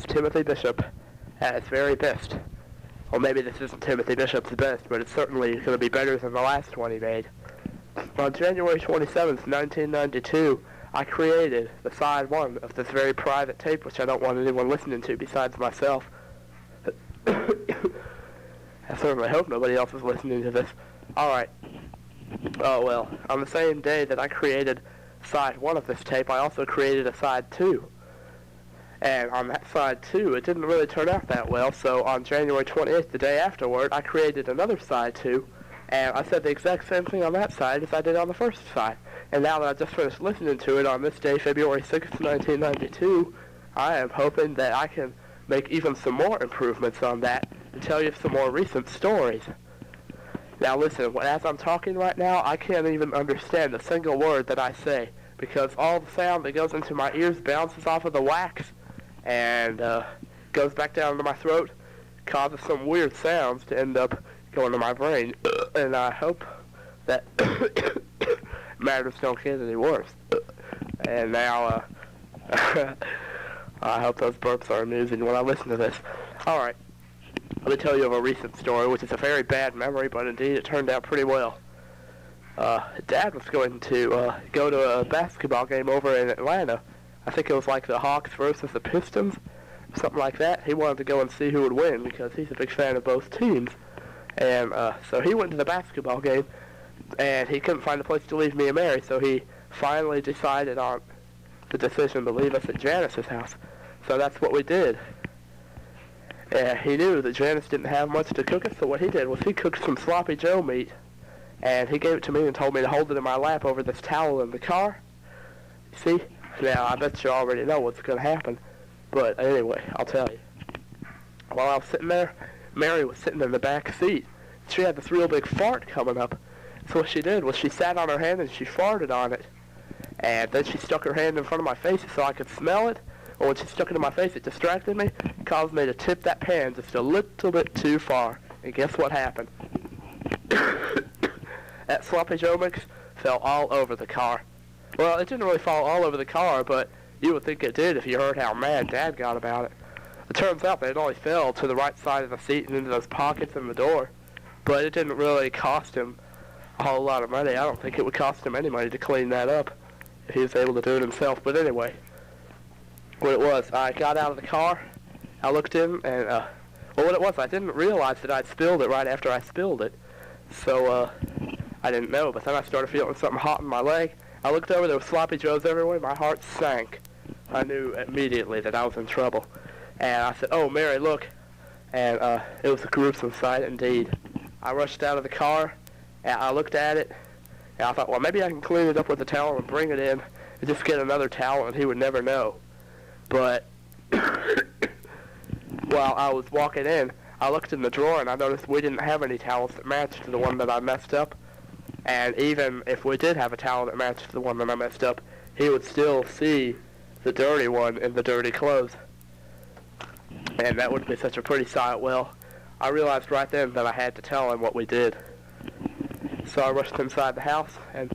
It's Timothy Bishop at its very best. Well, maybe this isn't Timothy Bishop's best, but it's certainly going to be better than the last one he made. On January 27th, 1992, I created the side one of this very private tape, which I don't want anyone listening to besides myself. I certainly hope nobody else is listening to this. Alright. Oh, well, on the same day that I created side one of this tape, I also created a side two. And on that side two, it didn't really turn out that well, so on January 28th, the day afterward, I created another side two, and I said the exact same thing on that side as I did on the first side. And now that I've just finished listening to it on this day, February 6th, 1992, I am hoping that I can make even some more improvements on that and tell you some more recent stories. Now listen, as I'm talking right now, I can't even understand a single word that I say, because all the sound that goes into my ears bounces off of the wax and goes back down into my throat, causes some weird sounds to end up going to my brain, and I hope that matters don't get any worse. And now, I hope those burps are amusing when I listen to this. Alright, let me tell you of a recent story, which is a very bad memory, but indeed it turned out pretty well. Dad was going to go to a basketball game over in Atlanta. I think it was like the Hawks versus the Pistons, something like that. He wanted to go and see who would win because he's a big fan of both teams. And so he went to the basketball game, and he couldn't find a place to leave me and Mary, so he finally decided on the decision to leave us at Janice's house. So that's what we did. He knew that Janice didn't have much to cook us, so what he did was he cooked some sloppy Joe meat, and he gave it to me and told me to hold it in my lap over this towel in the car. See? Now, I bet you already know what's going to happen, but anyway, I'll tell you. While I was sitting there, Mary was sitting in the back seat. She had this real big fart coming up. So what she did was she sat on her hand and she farted on it. And then she stuck her hand in front of my face so I could smell it. Well, when she stuck it in my face, it distracted me, caused me to tip that pan just a little bit too far. And guess what happened? That sloppy Joe mix fell all over the car. Well, it didn't really fall all over the car, but you would think it did if you heard how mad Dad got about it. It turns out that it only fell to the right side of the seat and into those pockets in the door. But it didn't really cost him a whole lot of money. I don't think it would cost him any money to clean that up if he was able to do it himself. But anyway, what it was, I got out of the car, I looked in, and, well, what it was, I didn't realize that I'd spilled it right after I spilled it. So, I didn't know, but then I started feeling something hot in my leg. I looked over, there were sloppy joes everywhere, my heart sank. I knew immediately that I was in trouble. And I said, "Oh, Mary, look." And it was a gruesome sight indeed. I rushed out of the car, and I looked at it, and I thought, well, maybe I can clean it up with a towel and bring it in and just get another towel and he would never know. But while I was walking in, I looked in the drawer and I noticed we didn't have any towels that matched the one that I messed up. And even if we did have a towel that matched the one that I messed up, he would still see the dirty one in the dirty clothes. And that would be such a pretty sight. Well, I realized right then that I had to tell him what we did. So I rushed inside the house, and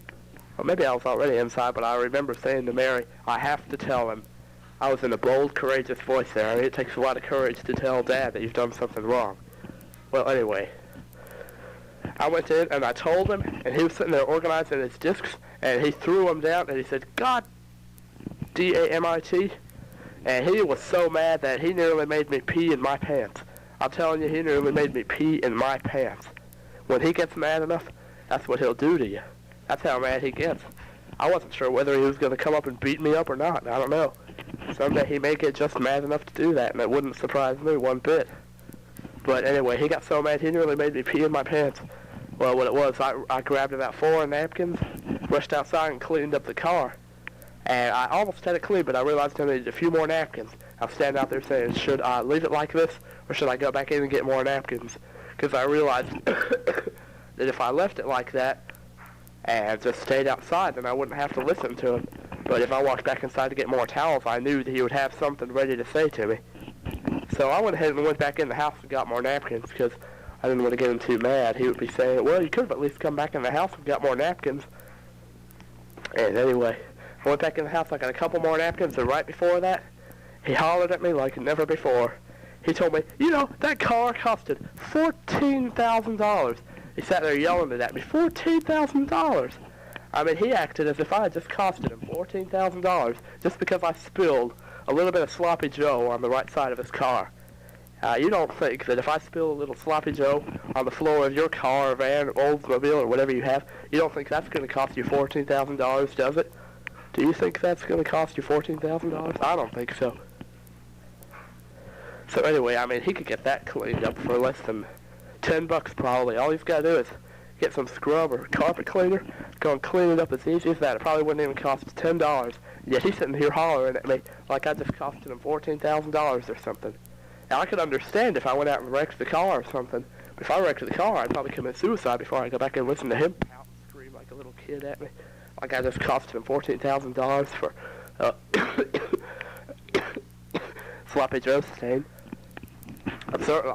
well, maybe I was already inside, but I remember saying to Mary, I have to tell him. I was in a bold, courageous voice there. I mean, it takes a lot of courage to tell Dad that you've done something wrong. Well, anyway, I went in and I told him, and he was sitting there organizing his discs, and he threw them down, and he said, "God, D-A-M-I-T." And he was so mad that he nearly made me pee in my pants. I'm telling you, he nearly made me pee in my pants. When he gets mad enough, that's what he'll do to you. That's how mad he gets. I wasn't sure whether he was going to come up and beat me up or not. I don't know. Someday he may get just mad enough to do that, and it wouldn't surprise me one bit. But anyway, he got so mad he nearly made me pee in my pants. Well, what it was, I grabbed about 4 napkins, rushed outside and cleaned up the car. And I almost had it clean, but I realized I needed a few more napkins. I was standing out there saying, should I leave it like this, or should I go back in and get more napkins? Because I realized that if I left it like that and just stayed outside, then I wouldn't have to listen to him. But if I walked back inside to get more towels, I knew that he would have something ready to say to me. So I went ahead and went back in the house and got more napkins, because I didn't want to get him too mad. He would be saying, well, you could have at least come back in the house and got more napkins. And anyway, I went back in the house, I got a couple more napkins, and right before that, He hollered at me like never before. He told me, you know, that car costed $14,000. He sat there yelling at me, $14,000. I mean, he acted as if I had just costed him $14,000 just because I spilled a little bit of sloppy Joe on the right side of his car. You don't think that if I spill a little sloppy Joe on the floor of your car or van or Oldsmobile or whatever you have, you don't think that's going to cost you $14,000, does it? Do you think that's going to cost you $14,000? I don't think so. So anyway, I mean, he could get that cleaned up for less than $10 probably. All he's got to do is get some scrub or carpet cleaner, go and clean it up as easy as that. It probably wouldn't even cost $10. Yet he's sitting here hollering at me like I just costed him $14,000 or something. Now, I could understand if I went out and wrecked the car or something. But if I wrecked the car, I'd probably commit suicide before I go back and listen to him pout and scream like a little kid at me. Like I just costed him $14,000 for sloppy Joe stain.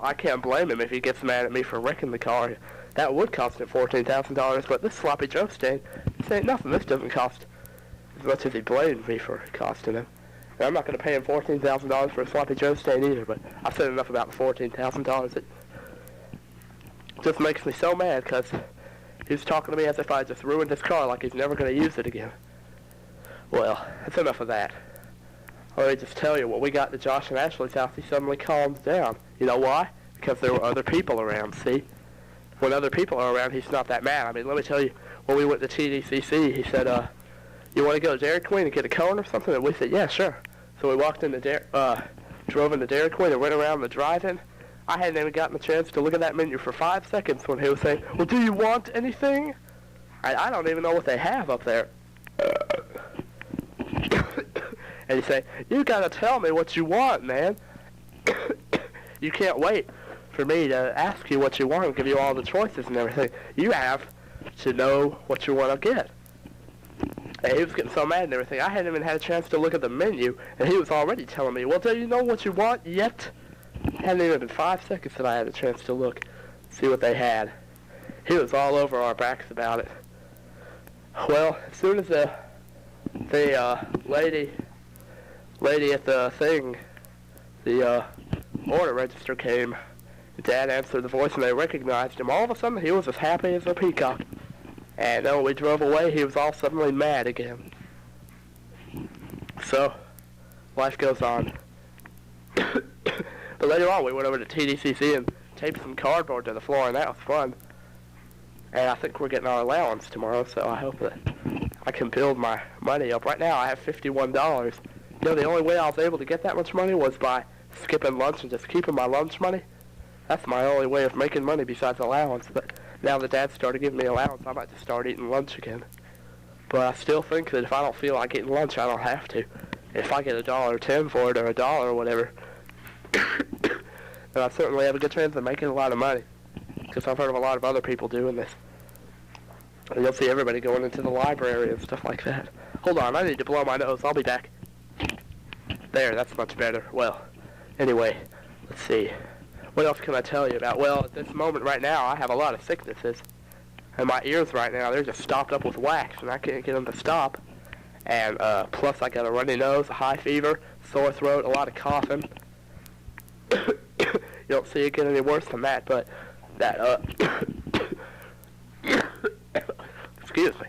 I can't blame him if he gets mad at me for wrecking the car. That would cost him $14,000, but this sloppy Joe stain, this ain't nothing. This doesn't cost as much as he blamed me for costing him. And I'm not going to pay him $14,000 for a sloppy Joe stain either, but I've said enough about the $14,000. It just makes me so mad because he's talking to me as if I just ruined his car like he's never going to use it again. Well, that's enough of that. Let me just tell you, when we got to Josh and Ashley's house, he suddenly calmed down. You know why? Because there were other people around, see? When other people are around, he's not that mad. I mean, let me tell you, when we went to TDCC, he said, you want to go to Dairy Queen and get a cone or something? And we said, yeah, sure. So we walked into drove into Dairy Queen and went around the drive-in. I hadn't even gotten a chance to look at that menu for 5 seconds when he was saying, well, do you want anything? I don't even know what they have up there. And he said, you got to tell me what you want, man. You can't wait for me to ask you what you want and give you all the choices and everything. You have to know what you want to get. And he was getting so mad and everything. I hadn't even had a chance to look at the menu, and he was already telling me, well, do you know what you want yet? It hadn't even been 5 seconds that I had a chance to look, see what they had. He was all over our backs about it. Well, as soon as the lady at the thing, the order register came, Dad answered the voice and they recognized him. All of a sudden, he was as happy as a peacock. And then when we drove away, he was all suddenly mad again. So, life goes on. But later on, we went over to TDCC and taped some cardboard to the floor, and that was fun. And I think we're getting our allowance tomorrow, so I hope that I can build my money up. Right now, I have $51. You know, the only way I was able to get that much money was by skipping lunch and just keeping my lunch money. That's my only way of making money besides allowance. But now that Dad started giving me allowance, I might just start eating lunch again. But I still think that if I don't feel like eating lunch, I don't have to. If I get $1.10 for it or $1 or whatever, then I certainly have a good chance of making a lot of money. Because I've heard of a lot of other people doing this. And you'll see everybody going into the library and stuff like that. Hold on, I need to blow my nose. I'll be back. There, that's much better. Well, anyway, let's see. What else can I tell you about? Well, at this moment right now, I have a lot of sicknesses. And my ears right now, they're just stopped up with wax, and I can't get them to stop. And plus, I got a runny nose, a high fever, sore throat, a lot of coughing. You don't see it get any worse than that, but that, excuse me.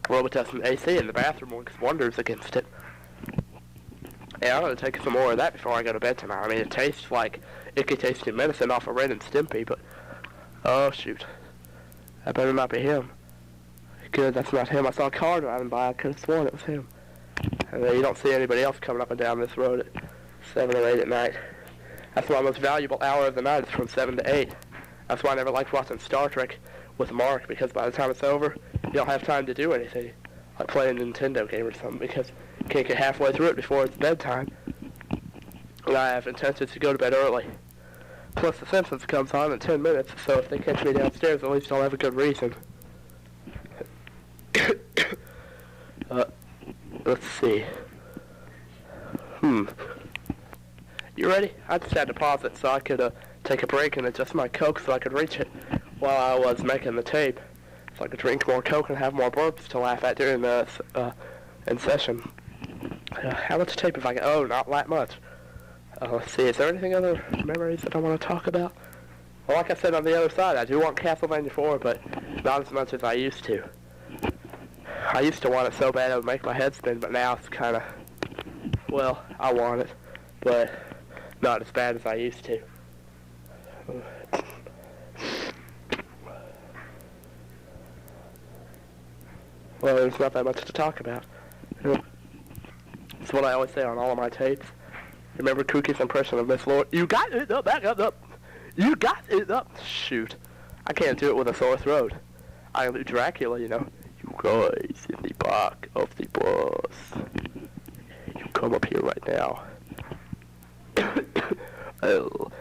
Robitussin AC in the bathroom works wonders against it. Yeah, I'm going to take some more of that before I go to bed tonight. I mean, it tastes like icky tasting medicine off of Ren and Stimpy, but... Oh, shoot. That better not be him. Good, that's not him. I saw a car driving by. I could have sworn it was him. And then you don't see anybody else coming up and down this road at 7 or 8 at night. That's my most valuable hour of the night. It's from 7 to 8. That's why I never liked watching Star Trek with Mark, because by the time it's over, you don't have time to do anything. Like play a Nintendo game or something, because you can't get halfway through it before it's bedtime. And I have intentions to go to bed early. Plus, The Simpsons comes on in 10 minutes, so if they catch me downstairs, at least I'll have a good reason. Let's see. You ready? I just had to pause it so I could take a break and adjust my Coke so I could reach it while I was making the tape. So I could drink more Coke and have more burps to laugh at during the in session. How much tape have I got? Oh, not that much. Let's see, is there anything other memories that I want to talk about? Well, like I said on the other side, I do want Castlevania 4, but not as much as I used to. I used to want it so bad it would make my head spin, but now it's kind of, well, I want it, but not as bad as I used to. Well, there's not that much to talk about. That's what I always say on all of my tapes. Remember Cookie's impression of Miss Lord? You got it up, back up. You got it up. Shoot. I can't do it with a sore throat. I do Dracula, you know. You guys in the back of the bus. You come up here right now. I'll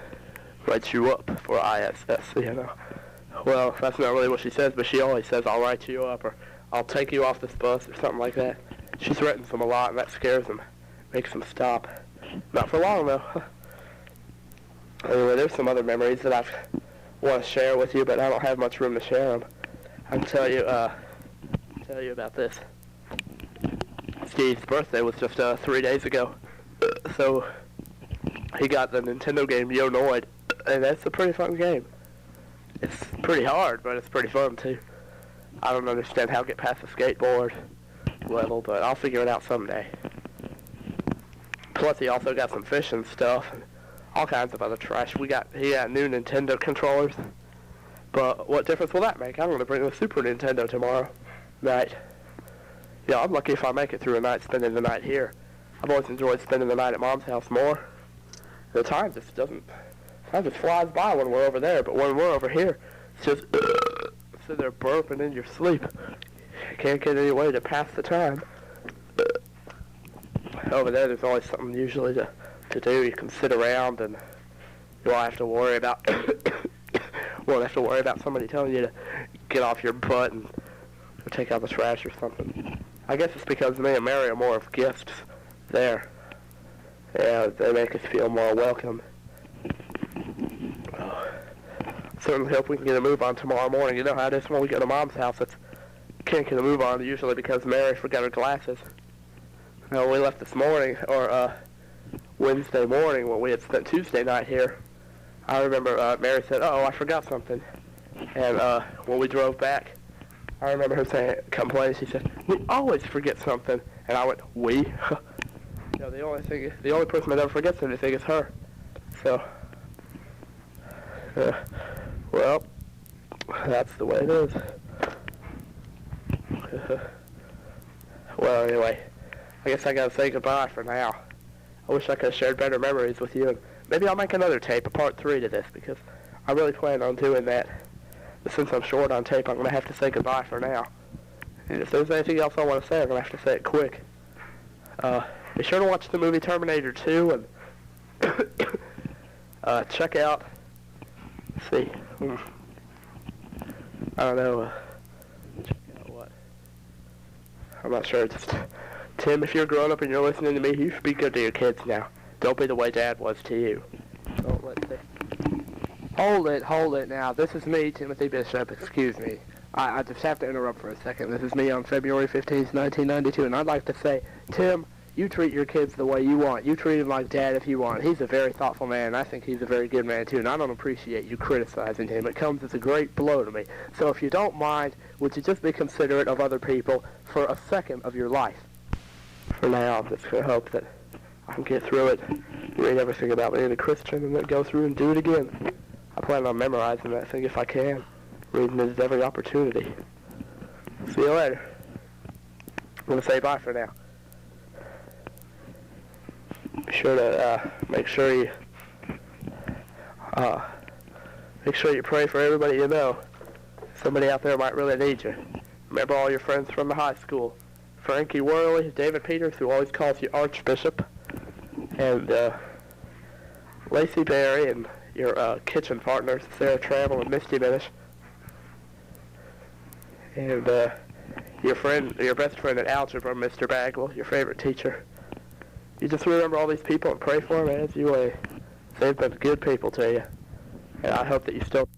write you up for ISS, you know. Well, that's not really what she says, but she always says, I'll write you up, or I'll take you off this bus, or something like that. She threatens them a lot, and that scares them. Makes them stop. Not for long, though. Anyway, there's some other memories that I want to share with you, but I don't have much room to share them. I can tell you about this. Steve's birthday was just 3 days ago, so he got the Nintendo game Yo-Noid, and that's a pretty fun game. It's pretty hard, but it's pretty fun too. I don't understand how to get past the skateboard level, but I'll figure it out someday. Plus, he also got some fish and stuff, and all kinds of other trash. He got new Nintendo controllers, but what difference will that make? I'm going to bring the Super Nintendo tomorrow night. Yeah, I'm lucky if I make it through a night spending the night here. I've always enjoyed spending the night at Mom's house more. The time just flies by when we're over there, but when we're over here, it's just sit there burping in your sleep. You can't get any way to pass the time. Over there, there's always something usually to do. You can sit around and you won't have to worry about somebody telling you to get off your butt and take out the trash or something. I guess it's because me and Mary are more of gifts there. Yeah, they make us feel more welcome. Certainly hope we can get a move on tomorrow morning. You know how it is when we go to Mom's house. Can't get a move on usually because Mary forgot her glasses. We left this morning, or Wednesday morning when we had spent Tuesday night here. I remember Mary said, "Oh, I forgot something." And when we drove back, I remember her complaining. She said, "We always forget something." And I went, "We?" You know, the only person that ever forgets anything is her. So, well, that's the way it is. Well, anyway, I guess I gotta say goodbye for now. I wish I could have shared better memories with you, and maybe I'll make another tape, a part 3 to this, because I really plan on doing that. But since I'm short on tape, I'm gonna have to say goodbye for now. And if there's anything else I want to say, I'm gonna have to say it quick. Be sure to watch the movie Terminator 2, and check out, let's see, I don't know, check out what? I'm not sure. Just, Tim, if you're grown up and you're listening to me, you should be good to your kids now. Don't be the way Dad was to you. Don't let them. Hold it now. This is me, Timothy Bishop. Excuse me. I just have to interrupt for a second. This is me on February 15th, 1992, and I'd like to say, Tim, you treat your kids the way you want. You treat him like Dad if you want. He's a very thoughtful man, and I think he's a very good man, too, and I don't appreciate you criticizing him. It comes as a great blow to me. So if you don't mind, would you just be considerate of other people for a second of your life? For now, I'm just going to hope that I can get through it, read everything about being a Christian, and then go through and do it again. I plan on memorizing that thing if I can, reading it at every opportunity. See you later. I'm going to say bye for now. Be sure to make sure you pray for everybody you know. Somebody out there might really need you. Remember all your friends from the high school. Frankie Worley, David Peters, who always calls you Archbishop, and Lacey Berry, and your kitchen partners, Sarah Trammell and Misty Minish, and your best friend at algebra, Mr. Bagwell, your favorite teacher. You just remember all these people and pray for them as you they've been good people to you. And I hope that you still